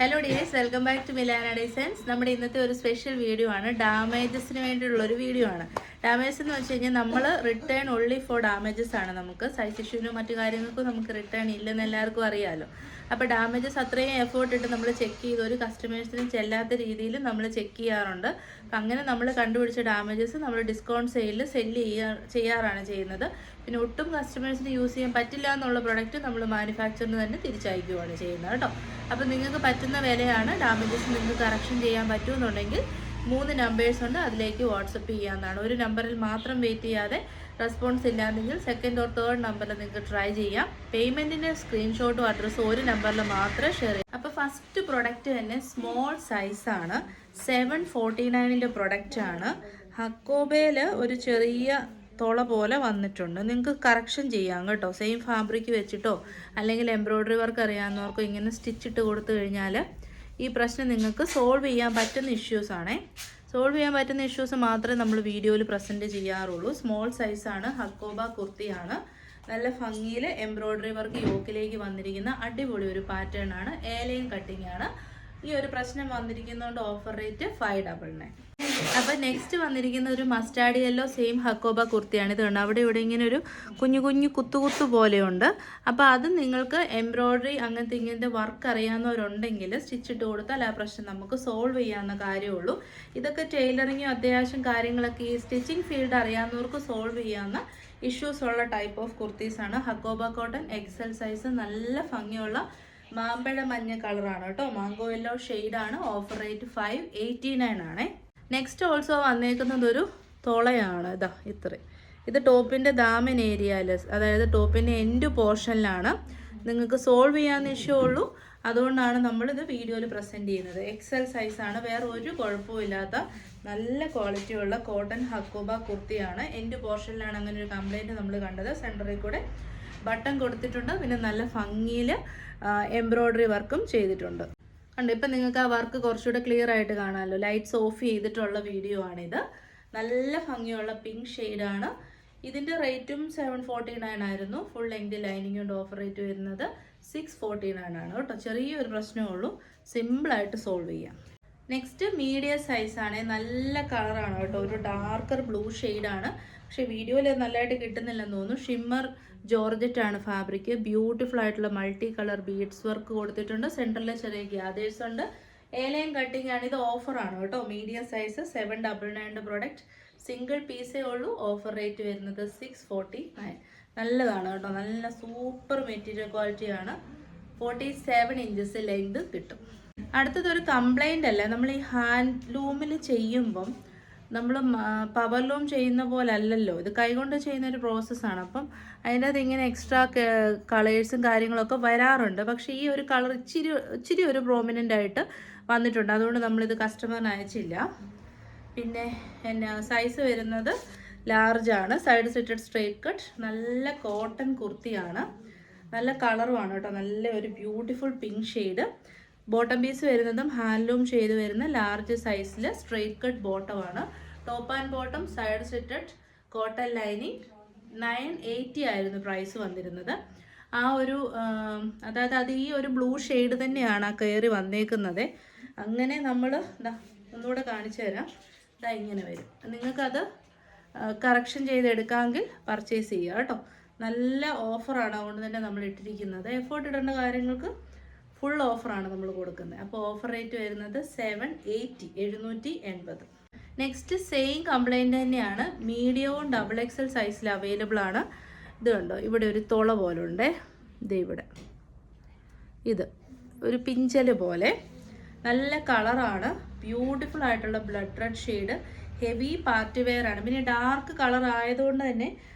Hello dears, welcome back to Milana Designs. നമ്മുടെ ഇന്നത്തെ ഒരു സ്പെഷ്യൽ വീഡിയോ ആണ്. ഡാമേജസിന് വേണ്ടിയുള്ളൊരു വീഡിയോ ആണ്. ഡാമേജസ് എന്ന് വെച്ച് കഴിഞ്ഞാൽ നമ്മൾ റിട്ടേൺ ഓൺലി ഫോർ ഡാമേജസ് ആണ്. നമുക്ക് സൈസ് ഇഷ്യൂവിനും മറ്റു കാര്യങ്ങൾക്കും നമുക്ക് റിട്ടേൺ ഇല്ലെന്ന് എല്ലാവർക്കും അറിയാമല്ലോ. അപ്പോൾ ഡാമേജസ് അത്രയും എഫേർട്ട് ഇട്ട് നമ്മൾ ചെക്ക് ചെയ്ത് ഒരു കസ്റ്റമേഴ്സിനും ചെല്ലാത്ത രീതിയിൽ നമ്മൾ ചെക്ക് ചെയ്യാറുണ്ട്. അപ്പം അങ്ങനെ നമ്മൾ കണ്ടുപിടിച്ച ഡാമേജസ് നമ്മൾ ഡിസ്കൗണ്ട് സെയിലിൽ ചെയ്യാറാണ് ചെയ്യുന്നത്. പിന്നെ ഒട്ടും കസ്റ്റമേഴ്സിന് യൂസ് ചെയ്യാൻ പറ്റില്ല എന്നുള്ള പ്രൊഡക്റ്റ് നമ്മൾ മാനുഫാക്ചറിന് തന്നെ തിരിച്ചയക്കുകയാണ് ചെയ്യുന്നത് കേട്ടോ. അപ്പോൾ നിങ്ങൾക്ക് പറ്റുന്ന വിലയാണ്. ഡാമേജസ് നിങ്ങൾക്ക് കറക്ഷൻ ചെയ്യാൻ പറ്റുമെന്നുണ്ടെങ്കിൽ 3 നമ്പേഴ്സ് ഉണ്ട്, അതിലേക്ക് വാട്സപ്പ് ചെയ്യാവുന്നതാണ്. ഒരു നമ്പറിൽ മാത്രം വെയിറ്റ് ചെയ്യാതെ റെസ്പോൺസ് ഇല്ലാന്നെങ്കിൽ സെക്കൻഡ് ഓർ തേർഡ് നമ്പറിൽ നിങ്ങൾക്ക് ട്രൈ ചെയ്യാം. പേയ്മെൻറ്റിൻ്റെ സ്ക്രീൻഷോട്ടും അഡ്രസ്സും ഒരു നമ്പറിൽ മാത്രമേ ഷെയർ ചെയ്യാം. അപ്പോൾ ഫസ്റ്റ് പ്രൊഡക്റ്റ് തന്നെ സ്മോൾ സൈസാണ്. 749ൻ്റെ പ്രൊഡക്റ്റാണ്. ഹക്കോബയിൽ ഒരു ചെറിയ തുള പോലെ വന്നിട്ടുണ്ട്. നിങ്ങൾക്ക് കറക്ഷൻ ചെയ്യാം കേട്ടോ. സെയിം ഫാബ്രിക് വെച്ചിട്ടോ അല്ലെങ്കിൽ എംബ്രോയ്ഡറി വർക്ക് അറിയാവുന്നവർക്കോ ഇങ്ങനെ സ്റ്റിച്ചിട്ട് കൊടുത്തു കഴിഞ്ഞാൽ ഈ പ്രശ്നം നിങ്ങൾക്ക് സോൾവ് ചെയ്യാൻ പറ്റുന്ന ഇഷ്യൂസാണേ. സോൾവ് ചെയ്യാൻ പറ്റുന്ന ഇഷ്യൂസ് മാത്രമേ നമ്മൾ വീഡിയോയിൽ പ്രസൻറ്റ് ചെയ്യാറുള്ളൂ. സ്മോൾ സൈസാണ്, ഹക്കോബ കുർത്തിയാണ്. നല്ല ഭംഗിയിൽ എംബ്രോയ്ഡറി വർക്ക് യോക്കിലേക്ക് വന്നിരിക്കുന്ന അടിപൊളി ഒരു പാറ്റേൺ ആണ്. ലൈൻ കട്ടിങ് ആണ്. ഈ ഒരു പ്രശ്നം വന്നിരിക്കുന്നതുകൊണ്ട് ഓഫർ റേറ്റ് 599. അപ്പോൾ നെക്സ്റ്റ് വന്നിരിക്കുന്ന ഒരു മസ്റ്റാർഡ് യെല്ലോ സെയിം ഹക്കോബ കുർത്തിയാണ്. ഇതുണ്ട് അവിടെ ഇവിടെ ഇങ്ങനെ ഒരു കുഞ്ഞു കുഞ്ഞു കുത്തു പോലെയുണ്ട്. അപ്പോൾ അത് നിങ്ങൾക്ക് എംബ്രോയ്ഡറി ഇങ്ങനത്തെ വർക്ക് അറിയാവുന്നവരുണ്ടെങ്കിൽ സ്റ്റിച്ചിട്ട് കൊടുത്താൽ ആ പ്രശ്നം നമുക്ക് സോൾവ് ചെയ്യാവുന്ന കാര്യമുള്ളൂ. ഇതൊക്കെ ടൈലറിങ്ങും അത്യാവശ്യം കാര്യങ്ങളൊക്കെ ഈ സ്റ്റിച്ചിങ് ഫീൽഡ് അറിയാവുന്നവർക്ക് സോൾവ് ചെയ്യാവുന്ന ഇഷ്യൂസ് ഉള്ള ടൈപ്പ് ഓഫ് കുർത്തീസാണ്. ഹക്കോബ കോട്ടൺ XL സൈസ്, നല്ല ഭംഗിയുള്ള മാമ്പഴ മഞ്ഞ കളറാണ് കേട്ടോ. മാംഗോ യെല്ലോ ഷെയ്ഡാണ്. ഓഫർ റേറ്റ് 589 ആണേ. നെക്സ്റ്റ് ഓൾസോ വന്നേക്കുന്നത് ഒരു തുളയാണ്. ഇത് ടോപ്പിൻ്റെ ദാമൻ ഏരിയയിൽ, അതായത് ടോപ്പിൻ്റെ എൻഡ് പോർഷനിലാണ്. നിങ്ങൾക്ക് സോൾവ് ചെയ്യാവുന്ന ഇഷ്യൂ ഉള്ളൂ. അതുകൊണ്ടാണ് നമ്മളിത് വീഡിയോയിൽ പ്രസൻറ്റ് ചെയ്യുന്നത്. XL സൈസാണ്. വേറെ ഒരു കുഴപ്പമില്ലാത്ത നല്ല ക്വാളിറ്റിയുള്ള കോട്ടൺ ഹക്കോബ കുർത്തിയാണ്. എൻഡ് പോർഷനിലാണ് അങ്ങനെ ഒരു കംപ്ലൈൻറ്റ് നമ്മൾ കണ്ടത്. സെൻറ്ററിൽ കൂടെ ബട്ടൺ കൊടുത്തിട്ടുണ്ട്. പിന്നെ നല്ല ഭംഗിയിൽ എംബ്രോയ്ഡറി വർക്കും ചെയ്തിട്ടുണ്ട്. ഉണ്ട്. ഇപ്പം നിങ്ങൾക്ക് ആ വർക്ക് കുറച്ചുകൂടെ ക്ലിയർ ആയിട്ട് കാണാമല്ലോ. ലൈറ്റ്സ് ഓഫ് ചെയ്തിട്ടുള്ള വീഡിയോ ആണിത്. നല്ല ഭംഗിയുള്ള പിങ്ക് ഷെയ്ഡാണ്. ഇതിൻ്റെ റേറ്റും 749 ആയിരുന്നു. ഫുൾ ലെങ്ത് ലൈനിങ് കൊണ്ട് ഓഫർ റേറ്റ് വരുന്നത് 649 ആണ് കേട്ടോ. ചെറിയൊരു പ്രശ്നമേ ഉള്ളൂ. സിമ്പിളായിട്ട് സോൾവ് ചെയ്യാം. നെക്സ്റ്റ് മീഡിയം സൈസാണ്. നല്ല കളറാണ് കേട്ടോ. ഒരു ഡാർക്കർ ബ്ലൂ ഷെയ്ഡാണ്. പക്ഷേ വീഡിയോയിൽ നല്ലതായിട്ട് കിട്ടുന്നില്ലെന്ന് തോന്നുന്നു. ഷിമ്മർ ജോർജറ്റ് ആണ് ഫാബ്രിക്. ബ്യൂട്ടിഫുൾ ആയിട്ടുള്ള മൾട്ടി കളർ ബീഡ്സ് വർക്ക് കൊടുത്തിട്ടുണ്ട്. സെൻറ്ററിൽ ചെറിയ ഗ്യാദേഴ്സ് ഉണ്ട്. ലൈൻ കട്ടിങ് ആണ്. ഇത് ഓഫറാണ് കേട്ടോ. Medium size 799 product. സിംഗിൾ പീസേ ഉള്ളൂ. ഓഫർ റേറ്റ് വരുന്നത് 649. നല്ലതാണ് കേട്ടോ. നല്ല സൂപ്പർ മെറ്റീരിയൽ ക്വാളിറ്റിയാണ്. 47 ഇഞ്ചസ് ലെങ്ത് കിട്ടും. അടുത്തതൊരു കംപ്ലൈൻ്റ് അല്ല. നമ്മൾ ഈ ഹാൻഡ്ലൂമിൽ ചെയ്യുമ്പം നമ്മൾ പവർ ലൂം ചെയ്യുന്ന പോലെ അല്ലല്ലോ. ഇത് കൈകൊണ്ട് ചെയ്യുന്ന ഒരു പ്രോസസ്സാണ്. അപ്പം അതിൻ്റെ അത് ഇങ്ങനെ എക്സ്ട്രാ കളേഴ്സും കാര്യങ്ങളൊക്കെ വരാറുണ്ട്. പക്ഷേ ഈ ഒരു കളർ ഇച്ചിരി ഒരു പ്രോമിനൻ്റ് ആയിട്ട് വന്നിട്ടുണ്ട്. അതുകൊണ്ട് നമ്മളിത് കസ്റ്റമറിന് അയച്ചില്ല. പിന്നെ സൈസ് വരുന്നത് ലാർജാണ്. Side slitted straight cut. നല്ല കോട്ടൺ കുർത്തിയാണ്. നല്ല കളറുമാണ് കേട്ടോ. നല്ല ഒരു beautiful pink shade. Bottom piece വരുന്നതും ഹാൻഡ്ലൂം ചെയ്ത് വരുന്ന ലാർജ് സൈസിൽ സ്ട്രെയിറ്റ് കട്ട് ബോട്ടമാണ്. Top and bottom side slitted cotton lining. 980 ആയിരുന്നു പ്രൈസ് വന്നിരുന്നത്. ആ ഒരു അതായത് ഈ ഒരു ബ്ലൂ ഷെയ്ഡ് തന്നെയാണ് ആ കയറി വന്നേക്കുന്നത്. അങ്ങനെ നമ്മൾ ഒന്നുകൂടെ കാണിച്ചു തരാം. ഇങ്ങനെ വരും. നിങ്ങൾക്കത് കറക്ഷൻ ചെയ്തെടുക്കാമെങ്കിൽ പർച്ചേസ് ചെയ്യുക കേട്ടോ. നല്ല ഓഫറാണ്. അതുകൊണ്ട് തന്നെ നമ്മൾ ഇട്ടിരിക്കുന്നത്. എഫേർട്ട് ഇടേണ്ട കാര്യങ്ങൾക്ക് ഫുൾ ഓഫറാണ് നമ്മൾ കൊടുക്കുന്നത്. അപ്പോൾ ഓഫർ റേറ്റ് വരുന്നത് 780. നെക്സ്റ്റ് സെയിം കംപ്ലൈൻറ്റ് തന്നെയാണ്. മീഡിയവും XXL സൈസിൽ അവൈലബിൾ ആണ്. ഇത് കണ്ടോ, ഇവിടെ ഒരു തുള പോലെ ഉണ്ട്. ഇത് ഒരു പിഞ്ചല് പോലെ. നല്ല കളറാണ്. ബ്യൂട്ടിഫുൾ ആയിട്ടുള്ള blood red shade. Heavy party wear ആണ്. പിന്നെ ഡാർക്ക് കളർ ആയതുകൊണ്ട് തന്നെ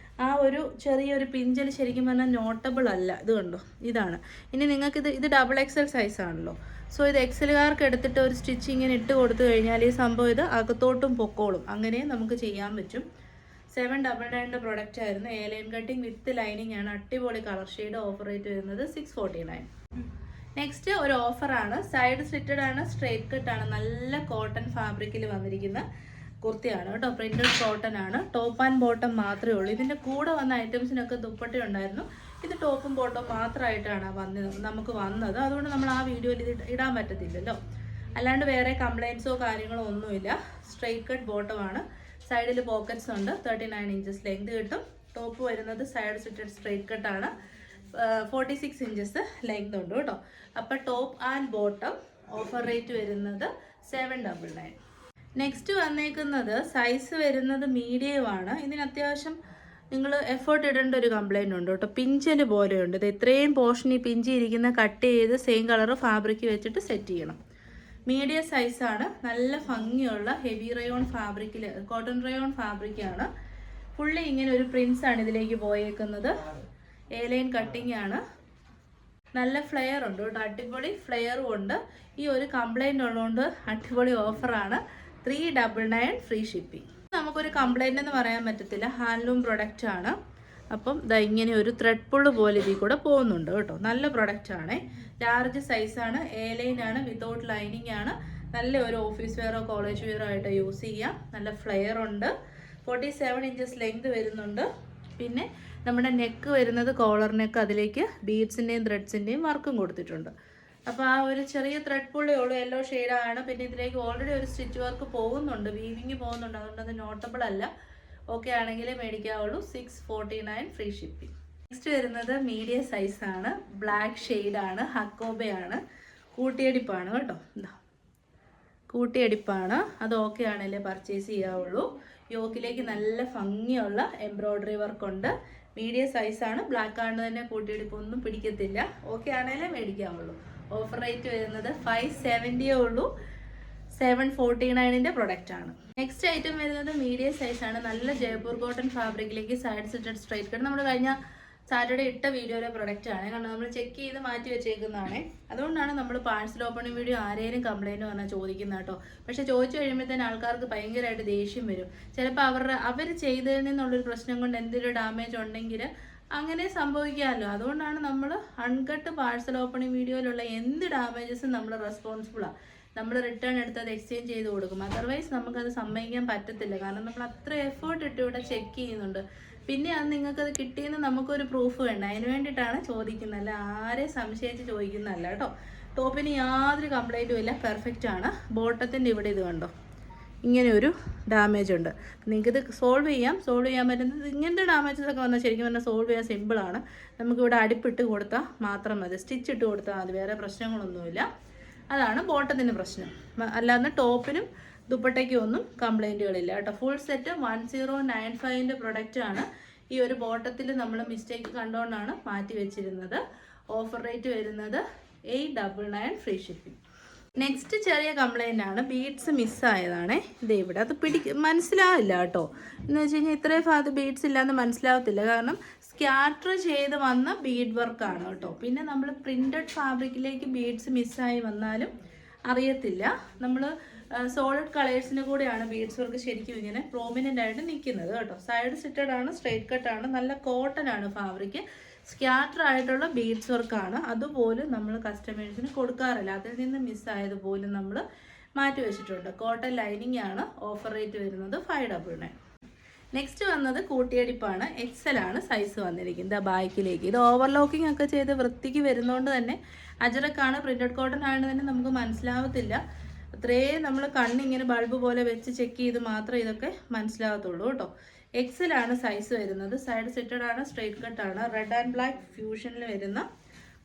ആ ഒരു ചെറിയൊരു പിഞ്ചൽ ശരിക്കും പറഞ്ഞാൽ നോട്ടബിൾ അല്ല. ഇത് കണ്ടോ, ഇതാണ്. ഇനി നിങ്ങൾക്കിത് XXL സൈസാണല്ലോ. സോ ഇത് എക്സലുകാർക്ക് എടുത്തിട്ട് ഒരു സ്റ്റിച്ചിങ്ങിന് ഇട്ട് കൊടുത്തു കഴിഞ്ഞാൽ ഈ സംഭവം ഇത് അകത്തോട്ടും പൊക്കോളും. അങ്ങനെ നമുക്ക് ചെയ്യാൻ പറ്റും. 799 പ്രൊഡക്റ്റ് ആയിരുന്നു. ലൈൻ കട്ടിങ് വിത്ത് ലൈനിങ് ആണ്. അടിപൊളി കളർ ഷെയ്ഡ്. ഓഫർ റേറ്റ് വരുന്നത് 649. നെക്സ്റ്റ് ഒരു ഓഫറാണ്. സൈഡ് സ്ലിറ്റഡ് ആണ്. സ്ട്രെയിറ്റ് കട്ടാണ്. നല്ല കോട്ടൺ ഫാബ്രിക്കിൽ വന്നിരിക്കുന്ന കുർത്തിയാണ് കേട്ടോ. പ്രിന്റഡ് കോട്ടൺ ആണ്. ടോപ്പ് ആൻഡ് ബോട്ടം മാത്രമേ ഉള്ളൂ. ഇതിൻ്റെ കൂടെ വന്ന ഐറ്റംസിനൊക്കെ ദുപ്പട്ട ഉണ്ടായിരുന്നു. ഇത് ടോപ്പും ബോട്ടവും മാത്രമായിട്ടാണ് നമുക്ക് വന്നത്. അതുകൊണ്ട് നമ്മൾ ആ വീഡിയോയിൽ ഇത് ഇടാൻ പറ്റത്തില്ലല്ലോ. അല്ലാണ്ട് വേറെ കംപ്ലൈൻറ്റ്സോ കാര്യങ്ങളോ ഒന്നുമില്ല. സ്ട്രെയിറ്റ് കട്ട് ബോട്ടമാണ്. സൈഡിൽ പോക്കറ്റ്സ് ഉണ്ട്. 39 ഇഞ്ചസ് ലെങ്ത് കിട്ടും. ടോപ്പ് വരുന്നത് സൈഡ് സ്റ്റിറ്റഡ് സ്ട്രെയിറ്റ് കട്ടാണ്. 46 ഇഞ്ചസ് ലെങ്ത് ഉണ്ട് കേട്ടോ. അപ്പോൾ top and bottom offer rate വരുന്നത് 799. നെക്സ്റ്റ് വന്നേക്കുന്നത് സൈസ് വരുന്നത് മീഡിയമാണ്. ഇതിന് അത്യാവശ്യം നിങ്ങൾ എഫേർട്ട് ഇടേണ്ട ഒരു കംപ്ലൈൻറ്റ് ഉണ്ട് കേട്ടോ. പിഞ്ചിന് പോലെയുണ്ട്. ഇത് ഇത്രയും പോർഷൻ ഈ പിഞ്ചി ഇരിക്കുന്ന കട്ട് ചെയ്ത് സെയിം കളർ ഫാബ്രിക് വെച്ചിട്ട് സെറ്റ് ചെയ്യണം. മീഡിയം സൈസാണ്. നല്ല ഭംഗിയുള്ള ഹെവി റയോൺ ഫാബ്രിക്കിൽ, കോട്ടൺ റയോൺ ഫാബ്രിക്കാണ്. ഫുള്ളി ഇങ്ങനെ ഒരു പ്രിൻസ് ആണ് ഇതിലേക്ക് പോയേക്കുന്നത്. എ ലൈൻ കട്ടിങ് ആണ്. നല്ല ഫ്ലെയർ ഉണ്ട് കേട്ടോ. അടിപൊളി ഫ്ലെയറും ഉണ്ട്. ഈ ഒരു കംപ്ലൈൻറ്റ് ഉള്ളതുകൊണ്ട് അടിപൊളി ഓഫറാണ്. 399 ഫ്രീ ഷിപ്പിംഗ്. നമുക്കൊരു കംപ്ലൈൻ്റ് എന്ന് പറയാൻ പറ്റത്തില്ല. ഹാൻഡ്ലൂം പ്രൊഡക്റ്റ് ആണ്. അപ്പം ഇങ്ങനെ ഒരു ത്രെഡ് പുള്ള് പോലെ ഇതിൽ കൂടെ പോകുന്നുണ്ട് കേട്ടോ. നല്ല പ്രൊഡക്റ്റ് ആണ്. ലാർജ് സൈസാണ്. എ ലൈൻ ആണ്. വിതൗട്ട് ലൈനിങ് ആണ്. നല്ല ഒരു ഓഫീസ് വെയറോ കോളേജ് വെയറോ ആയിട്ട് യൂസ് ചെയ്യാം. നല്ല ഫ്ലെയർ ഉണ്ട്. 47 ഇഞ്ചസ് ലെങ്ത് വരുന്നുണ്ട്. പിന്നെ നമ്മുടെ നെക്ക് വരുന്നത് കോളർ നെക്ക്. അതിലേക്ക് ബീഡ്സിൻ്റെയും ത്രെഡ്സിൻ്റെയും വർക്കും കൊടുത്തിട്ടുണ്ട്. അപ്പോൾ ആ ഒരു ചെറിയ ത്രെഡ് പുള്ളേ ഉള്ളൂ. യെല്ലോ ഷെയ്ഡാണ്. പിന്നെ ഇതിലേക്ക് ഓൾറെഡി ഒരു സ്റ്റിച്ച് വർക്ക് പോകുന്നുണ്ട്, വീവിങ് പോകുന്നുണ്ട്. അതുകൊണ്ട് അത് നോട്ടബിൾ അല്ല. ഓക്കെ ആണെങ്കിലേ മേടിക്കാവുള്ളൂ. 649 ഫ്രീ ഷിപ്പിംഗ്. നെക്സ്റ്റ് വരുന്നത് മീഡിയം സൈസാണ്. ബ്ലാക്ക് ഷെയ്ഡാണ്. ഹക്കോബയാണ്. കൂട്ടിയടിപ്പാണ് കേട്ടോ. എന്താ കൂട്ടിയടിപ്പാണ്. അത് ഓക്കെ ആണെങ്കിലേ പർച്ചേസ് ചെയ്യാവുള്ളൂ. യോക്കിലേക്ക് നല്ല ഭംഗിയുള്ള എംബ്രോയ്ഡറി വർക്കുണ്ട്. മീഡിയം സൈസാണ്. ബ്ലാക്ക് ആണ് തന്നെ കൂട്ടിയടിപ്പൊന്നും പിടിക്കത്തില്ല. ഓക്കെ ആണെങ്കിലേ മേടിക്കാവുള്ളൂ. ഓഫർ റേറ്റ് വരുന്നത് 570 ഉള്ളൂ. 749ന്റെ പ്രൊഡക്റ്റ് ആണ്. നെക്സ്റ്റ് ഐറ്റം വരുന്നത് മീഡിയം സൈസാണ്. നല്ല ജയ്പൂർ കോട്ടൺ ഫാബ്രിക്കിലേക്ക് സൈഡ് സ്റ്റിറ്റഡ് സ്ട്രൈറ്റ് കട്ട്. നമ്മൾ കഴിഞ്ഞ സാറ്റർഡേ ഇട്ട വീഡിയോയിലെ പ്രൊഡക്റ്റ് ആണ്. കാരണം നമ്മൾ ചെക്ക് ചെയ്ത് മാറ്റി വെച്ചേക്കുന്നതാണ്. അതുകൊണ്ടാണ് നമ്മൾ പാഴ്സൽ ഓപ്പണിംഗ് വീഡിയോ ആരെയും കംപ്ലൈൻറ്റ് പറഞ്ഞാൽ ചോദിക്കുന്നത് കേട്ടോ. പക്ഷേ ചോദിച്ചു കഴിയുമ്പോഴത്തേന് ആൾക്കാർക്ക് ഭയങ്കരമായിട്ട് ദേഷ്യം വരും. ചിലപ്പോൾ അവർ ചെയ്തതിൽ നിന്നുള്ളൊരു പ്രശ്നം കൊണ്ട് എന്തെങ്കിലും ഡാമേജ് ഉണ്ടെങ്കിൽ അങ്ങനെ സംഭവിക്കാമല്ലോ. അതുകൊണ്ടാണ് നമ്മൾ അൺകട്ട് പാഴ്സൽ ഓപ്പണിംഗ് വീഡിയോയിലുള്ള എന്ത് ഡാമേജസും നമ്മൾ റെസ്പോൺസിബിളാണ്. നമ്മൾ റിട്ടേൺ എടുത്ത് അത് എക്സ്ചേഞ്ച് ചെയ്ത് കൊടുക്കും. അതർവൈസ് നമുക്കത് സമ്മതിക്കാൻ പറ്റത്തില്ല. കാരണം നമ്മൾ അത്ര എഫേർട്ട് ഇട്ട് ഇവിടെ ചെക്ക് ചെയ്യുന്നുണ്ട്. പിന്നെ അത് നിങ്ങൾക്കത് കിട്ടിയെന്ന് നമുക്കൊരു പ്രൂഫ് വേണ്ട. അതിന് വേണ്ടിയിട്ടാണ് ചോദിക്കുന്നത്. അല്ല ആരെയും സംശയിച്ച് ചോദിക്കുന്നതല്ല കേട്ടോ. ടോപ്പിന് യാതൊരു കംപ്ലൈൻറ്റും ഇല്ല. പെർഫെക്റ്റ് ആണ്. ബോട്ടത്തിൻ്റെ ഇവിടെ ഇത് കണ്ടോ, ഇങ്ങനെ ഒരു ഡാമേജ് ഉണ്ട്. നിങ്ങൾക്കിത് സോൾവ് ചെയ്യാൻ പറ്റുന്നത്. ഇങ്ങനത്തെ ഡാമേജസ് ഒക്കെ വന്നാൽ ശരിക്കും പറഞ്ഞാൽ സോൾവ് ചെയ്യാൻ സിമ്പിളാണ്. നമുക്കിവിടെ അടിപ്പിട്ട് കൊടുത്താൽ മാത്രം മതി. സ്റ്റിച്ച് ഇട്ട് കൊടുത്താൽ മതി. വേറെ പ്രശ്നങ്ങളൊന്നുമില്ല. അതാണ് ബോട്ടത്തിൻ്റെ പ്രശ്നം. അല്ലാതെ ടോപ്പിനും ദുപ്പട്ടയ്ക്കും ഒന്നും കംപ്ലൈൻറ്റുകളില്ല കേട്ടോ. ഫുൾ സെറ്റ് 1095ൻ്റെ പ്രൊഡക്റ്റാണ്. ഈ ഒരു ബോട്ടത്തിൽ നമ്മൾ മിസ്റ്റേക്ക് കണ്ടുകൊണ്ടാണ് മാറ്റി വെച്ചിരുന്നത്. ഓഫർ റേറ്റ് വരുന്നത് 899 ഫ്രീ ഷിപ്പിംഗ്. നെക്സ്റ്റ് ചെറിയ കംപ്ലൈൻ്റ് ആണ്. ബീഡ്സ് മിസ്സായതാണ്. ഇത് ഇവിടെ അത് മനസ്സിലാവില്ല കേട്ടോ. എന്ന് വെച്ച് കഴിഞ്ഞാൽ ഇത്രയും ഭാഗത്ത് ബീഡ്സ് ഇല്ലാന്ന് മനസ്സിലാവത്തില്ല. കാരണം സ്കാറ്റർ ചെയ്ത് വന്ന ബീഡ് വർക്കാണ് കേട്ടോ. പിന്നെ നമ്മൾ പ്രിൻറ്റഡ് ഫാബ്രിക്കിലേക്ക് ബീഡ്സ് മിസ്സായി വന്നാലും അറിയത്തില്ല. നമ്മൾ സോളിഡ് കളേഴ്സിന് കൂടെയാണ് ബീഡ്സ് വർക്ക് ശരിക്കും ഇങ്ങനെ പ്രോമിനൻ്റ് ആയിട്ട് നിൽക്കുന്നത് കേട്ടോ. സൈഡ് സ്റ്റിറ്റഡ് ആണ്. സ്ട്രെയിറ്റ് കട്ടാണ്. നല്ല കോട്ടൺ ആണ് ഫാബ്രിക്. സ്കാറ്റർ ആയിട്ടുള്ള ബീഡ്സ് വർക്കാണ്. അതുപോലും നമ്മൾ കസ്റ്റമേഴ്സിന് കൊടുക്കാറില്ല. അതിൽ നിന്ന് മിസ്സായതുപോലും നമ്മൾ മാറ്റി വെച്ചിട്ടുണ്ട്. കോട്ടൺ ലൈനിങ് ആണ്. ഓഫർ റേറ്റ് വരുന്നത് 599. നെക്സ്റ്റ് വന്നത് കൂട്ടിയടിപ്പാണ്. XL ആണ് സൈസ് വന്നിരിക്കുന്നത്. ബാക്കിലേക്ക് ഇത് ഓവർലോക്കിംഗ് ഒക്കെ ചെയ്ത് വൃത്തിക്ക് വരുന്നതുകൊണ്ട് തന്നെ അജറക്കാണ്. പ്രിന്റഡ് കോട്ടൺ ആയതുകൊണ്ട് തന്നെ നമുക്ക് മനസ്സിലാവത്തില്ല. അത്രയും നമ്മൾ കണ്ണിങ്ങനെ ബൾബ് പോലെ വെച്ച് ചെക്ക് ചെയ്ത് മാത്രമേ ഇതൊക്കെ മനസ്സിലാവത്തുള്ളൂ കേട്ടോ. XL ആണ് സൈസ് വരുന്നത്. സൈഡ് സെറ്റഡ് ആണ്. സ്ട്രെയിറ്റ് കട്ടാണ്. റെഡ് ആൻഡ് ബ്ലാക്ക് ഫ്യൂഷനിൽ വരുന്ന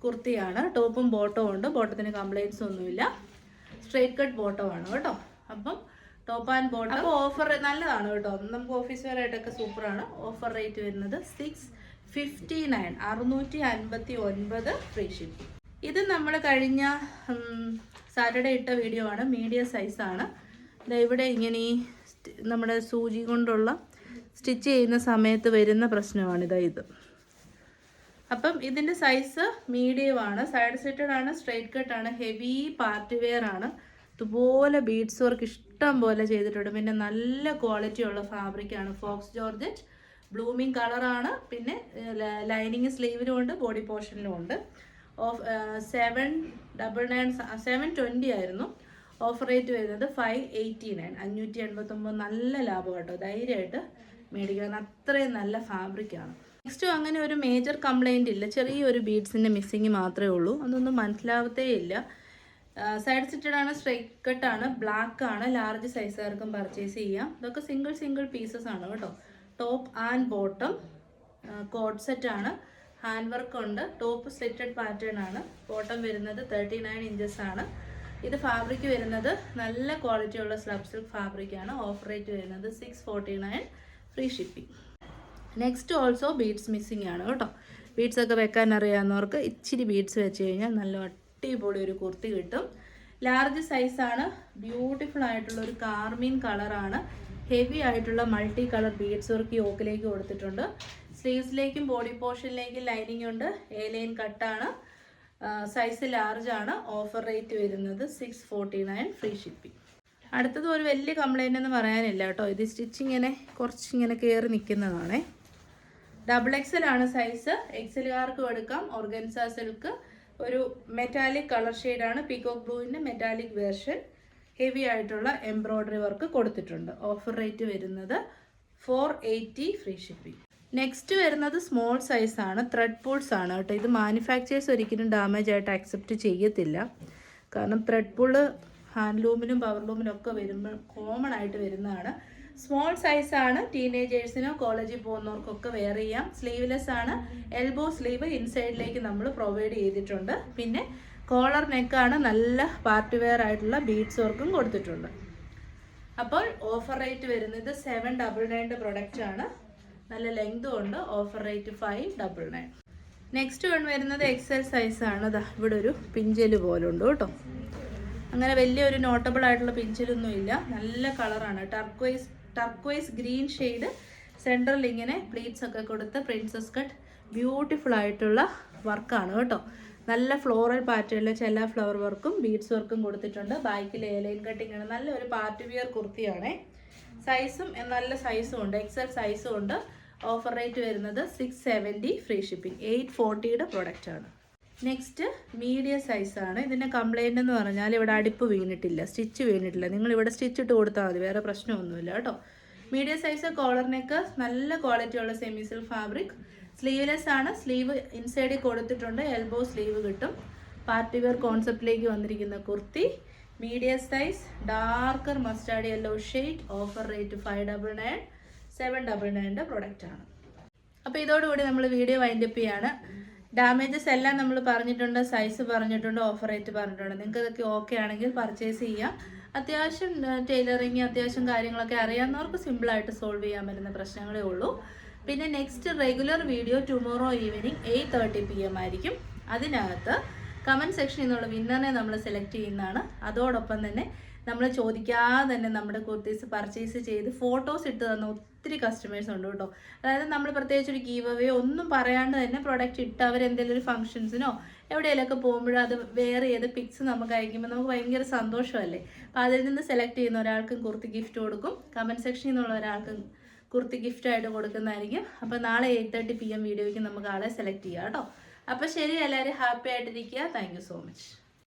കുർത്തിയാണ്. ടോപ്പും ബോട്ടവും ഉണ്ട്. ബോട്ടത്തിന് കംപ്ലൈൻറ്റ്സ് ഒന്നുമില്ല. സ്ട്രെയിറ്റ് കട്ട് ബോട്ടമാണ് കേട്ടോ. അപ്പം ടോപ്പ് ആൻഡ് ബോട്ടം. അപ്പോൾ ഓഫർ നല്ലതാണ് കേട്ടോ. നമുക്ക് ഓഫീസ് വെയർ ആയിട്ടൊക്കെ സൂപ്പറാണ്. ഓഫർ റേറ്റ് വരുന്നത് 659 659 ഫ്രീ ഷിപ്പിംഗ്. ഇത് നമ്മൾ കഴിഞ്ഞ സാറ്റർഡേ ഇട്ട വീഡിയോ ആണ്. മീഡിയം സൈസാണ്. ഇവിടെ ഇങ്ങനെ ഈ നമ്മുടെ സൂചി കൊണ്ടുള്ള സ്റ്റിച്ച് ചെയ്യുന്ന സമയത്ത് വരുന്ന പ്രശ്നമാണിത്. ഇത് അപ്പം ഇതിൻ്റെ സൈസ് മീഡിയമാണ്. സൈഡ് സെറ്റഡ് ആണ്. സ്ട്രെയിറ്റ് കട്ടാണ്. ഹെവി പാർട്ടി വെയർ ആണ്. ഇതുപോലെ ബീഡ്സ് വർക്ക് ഇഷ്ടം പോലെ ചെയ്തിട്ടുണ്ട്. പിന്നെ നല്ല ക്വാളിറ്റിയുള്ള ഫാബ്രിക്കാണ്. ഫോക്സ് ജോർജറ്റ് ബ്ലൂമിങ് കളറാണ്. പിന്നെ ലൈനിങ് സ്ലീവിലും ഉണ്ട്, ബോഡി പോർഷനിലും ഉണ്ട്. 720 ആയിരുന്നു. ഓഫർ റേറ്റ് വരുന്നത് 589 589. നല്ല ലാഭം കേട്ടോ. ധൈര്യമായിട്ട് മേടിക്കാൻ. അത്രയും നല്ല ഫാബ്രിക്കാണ്. നെക്സ്റ്റ് അങ്ങനെ ഒരു മേജർ കംപ്ലൈൻറ്റ് ഇല്ല, ചെറിയൊരു ബീഡ്സിൻ്റെ മിസ്സിങ് മാത്രമേ ഉള്ളൂ, അതൊന്നും മനസ്സിലാവത്തേ ഇല്ല. സൈഡ് സിറ്റഡ് ആണ്, സ്ട്രൈറ്റ് കട്ടാണ്, ബ്ലാക്ക് ആണ്, ലാർജ് സൈസുകാർക്കും പർച്ചേസ് ചെയ്യാം. ഇതൊക്കെ സിംഗിൾ പീസസ് ആണ് കേട്ടോ. Top and bottom code set ആണ്, ഹാൻഡ് വർക്ക് ഉണ്ട്, ടോപ്പ് സ്ലിറ്റഡ് പാറ്റേൺ ആണ്, ബോട്ടം വരുന്നത് 39 ഇഞ്ചസ് ആണ്. ഇത് ഫാബ്രിക് വരുന്നത് നല്ല ക്വാളിറ്റി ഉള്ള സ്ലബ് സിൽക്ക് ഫാബ്രിക് ആണ്. ഓഫർ റേറ്റ് വരുന്നത് 649, free shipping. Next also beads missing ആണ് കേട്ടോ. ബീഡ്സ് ഒക്കെ വെക്കാൻ അറിയാവുന്നവർക്ക് ഇച്ചിരി ബീഡ്സ് വെച്ച് കഴിഞ്ഞാൽ നല്ല അടിപൊളി ഒരു കുർത്തി കിട്ടും. ലാർജ് സൈസാണ്, ബ്യൂട്ടിഫുൾ ആയിട്ടുള്ള ഒരു കാർമീൻ കളറാണ്, ഹെവി ആയിട്ടുള്ള മൾട്ടി കളർ ബീഡ്സ് വർക്ക് യോക്കിലേക്ക് കൊടുത്തിട്ടുണ്ട്. സ്ലീവ്സിലേക്കും ബോഡി പോർഷനിലേക്കും ലൈനിങ് ഉണ്ട്, എ ലൈൻ കട്ടാണ്, സൈസ് ലാർജ് ആണ്. ഓഫർ റേറ്റ് വരുന്നത് 649, ഫ്രീ ഷിപ്പിംഗ്. അടുത്തത് ഒരു വലിയ കംപ്ലൈൻ്റ് എന്ന് പറയാനില്ല കേട്ടോ. ഇത് സ്റ്റിച്ചിങ്ങനെ കുറച്ചിങ്ങനെ കയറി നിൽക്കുന്നതാണേ. XXL ആണ് സൈസ്, എക്സലുകാർക്കും എടുക്കാം. ഓർഗൻസ സിൽക്ക്, ഒരു മെറ്റാലിക് കളർ ഷെയ്ഡാണ്, പീകോക്ക് ബ്ലൂവിൻ്റെ മെറ്റാലിക് വേർഷൻ, ഹെവി ആയിട്ടുള്ള എംബ്രോയ്ഡറി വർക്ക് കൊടുത്തിട്ടുണ്ട്. ഓഫർ റേറ്റ് വരുന്നത് 480, ഫ്രീ ഷിപ്പിംഗ്. നെക്സ്റ്റ് വരുന്നത് സ്മോൾ സൈസാണ്, ത്രെഡ് പൂൾസ് ആണ് കേട്ടോ. ഇത് മാനുഫാക്ചേഴ്സ് ഒരിക്കലും ഡാമേജ് ആയിട്ട് അക്സെപ്റ്റ് ചെയ്യത്തില്ല, കാരണം ത്രെഡ് പൂള് ഹാൻഡ്ലൂമിനും പവർലൂമിനും ഒക്കെ വരുമ്പോൾ കോമൺ ആയിട്ട് വരുന്നതാണ്. സ്മോൾ സൈസാണ്, ടീനേജേഴ്സിനോ കോളേജിൽ പോകുന്നവർക്കൊക്കെ വെയർ ചെയ്യാം. സ്ലീവ്ലെസ് ആണ്, എൽബോ സ്ലീവ് ഇൻസൈഡിലേക്ക് നമ്മൾ പ്രൊവൈഡ് ചെയ്തിട്ടുണ്ട്. പിന്നെ കോളർ നെക്കാണ്, നല്ല പാർട്ടി വെയർ ആയിട്ടുള്ള ബീഡ്സ് വർക്കും കൊടുത്തിട്ടുണ്ട്. അപ്പോൾ ഓഫർ റേറ്റ് വരുന്നത് 799 പ്രൊഡക്റ്റ് ആണ്, നല്ല ലെങ്തും ഉണ്ട്. Offer rate 599. നെക്സ്റ്റ് വൺ വരുന്നത് XL സൈസാണ്. ഇവിടെ ഒരു പിഞ്ചല് പോലെ ഉണ്ട് കേട്ടോ. അങ്ങനെ വലിയൊരു നോട്ടബിൾ ആയിട്ടുള്ള പിഞ്ചലൊന്നും ഇല്ല, നല്ല കളറാണ്, ടർക്വൈസ് ഗ്രീൻ ഷെയ്ഡ്, സെൻട്രൽ ഇങ്ങനെ പ്ലീറ്റ്സ് ഒക്കെ കൊടുത്ത് പ്രിൻസസ് കട്ട് ബ്യൂട്ടിഫുൾ ആയിട്ടുള്ള വർക്കാണ് കേട്ടോ. നല്ല ഫ്ലോറൽ പാറ്റേണിൽ ചില ഫ്ലവർ വർക്കും ബീഡ്സ് വർക്കും കൊടുത്തിട്ടുണ്ട്. ബാക്കിൽ ലൈൻ കട്ടിങ് ആണ്, നല്ലൊരു പാർട്ടി വിയർ കുർത്തിയാണേ. സൈസും നല്ല സൈസും ഉണ്ട്, XL സൈസും ഉണ്ട്. ഓഫർ റേറ്റ് വരുന്നത് 670, ഫ്രീ ഷിപ്പിംഗ്. 840 പ്രൊഡക്റ്റ് ആണ്. നെക്സ്റ്റ് മീഡിയം സൈസാണ്. ഇതിൻ്റെ കംപ്ലൈൻറ്റ് എന്ന് പറഞ്ഞാൽ ഇവിടെ അടുപ്പ് വീണിട്ടില്ല, സ്റ്റിച്ച് വീണിട്ടില്ല. നിങ്ങൾ ഇവിടെ സ്റ്റിച്ച് ഇട്ട് കൊടുത്താൽ മതി, വേറെ പ്രശ്നമൊന്നുമില്ല കേട്ടോ. മീഡിയം സൈസ്, കോളർ നെക്ക്, നല്ല ക്വാളിറ്റി ഉള്ള സെമി സിൽക്ക് ഫാബ്രിക്. സ്ലീവ്ലെസ് ആണ്, സ്ലീവ് ഇൻസൈഡിൽ കൊടുത്തിട്ടുണ്ട്, എൽബോ സ്ലീവ് കിട്ടും. പാർട്ടി വെയർ കോൺസെപ്റ്റിലേക്ക് വന്നിരിക്കുന്ന kurti, medium size, darker mustard yellow shade. Offer rate 599, 799 product ആണ്. അപ്പോൾ ഇതോടുകൂടി നമ്മൾ വീഡിയോ വൈൻഡപ്പ് ചെയ്യാണ്. ഡാമേജസ് എല്ലാം നമ്മൾ പറഞ്ഞിട്ടുണ്ട്, സൈസ് പറഞ്ഞിട്ടുണ്ട്, ഓഫർ റേറ്റ് പറഞ്ഞിട്ടുണ്ട്. നിങ്ങൾക്ക് ഇതൊക്കെ ഓക്കെ ആണെങ്കിൽ പർച്ചേസ് ചെയ്യാം. അത്യാവശ്യം ടൈലറിങ്, അത്യാവശ്യം കാര്യങ്ങളൊക്കെ അറിയാവുന്നവർക്ക് സിമ്പിളായിട്ട് സോൾവ് ചെയ്യാൻ പറ്റുന്ന പ്രശ്നങ്ങളേ ഉള്ളൂ. പിന്നെ next regular video tomorrow evening 8:30 PM ആയിരിക്കും. അതിനകത്ത് കമൻറ്റ് സെക്ഷനിൽ നിന്നുള്ള വിന്നറിനെ നമ്മൾ സെലക്ട് ചെയ്യുന്നതാണ്. അതോടൊപ്പം തന്നെ നമ്മൾ ചോദിക്കാതെ തന്നെ നമ്മുടെ കുർത്തീസ് പർച്ചേസ് ചെയ്ത് ഫോട്ടോസ് ഇട്ട് തന്ന ഒത്തിരി കസ്റ്റമേഴ്സ് ഉണ്ട് കേട്ടോ. അതായത് നമ്മൾ പ്രത്യേകിച്ച് ഒരു ഗീവ് അവേ ഒന്നും പറയാണ്ട് തന്നെ പ്രൊഡക്റ്റ് ഇട്ട് അവരെന്തെങ്കിലും ഒരു ഫംഗ്ഷൻസിനോ എവിടെയെങ്കിലൊക്കെ പോകുമ്പോഴോ അത് വെയർ ചെയ്ത് പിക്സ് നമുക്ക് അയക്കുമ്പോൾ നമുക്ക് ഭയങ്കര സന്തോഷമല്ലേ. അപ്പോൾ അതിൽ നിന്ന് സെലക്ട് ചെയ്യുന്ന ഒരാൾക്കും കുർത്തി ഗിഫ്റ്റ് കൊടുക്കും, കമൻറ്റ് സെക്ഷനിൽ നിന്നുള്ള ഒരാൾക്കും കുർത്തി ഗിഫ്റ്റായിട്ട് കൊടുക്കുന്നതായിരിക്കും. അപ്പോൾ നാളെ 8:30 PM വീഡിയോയ്ക്ക് നമുക്ക് ആളെ സെലക്ട് ചെയ്യാം കേട്ടോ. അപ്പോൾ ശരി, എല്ലാവരും ഹാപ്പി ആയിട്ടിരിക്കുക. Thank you so much.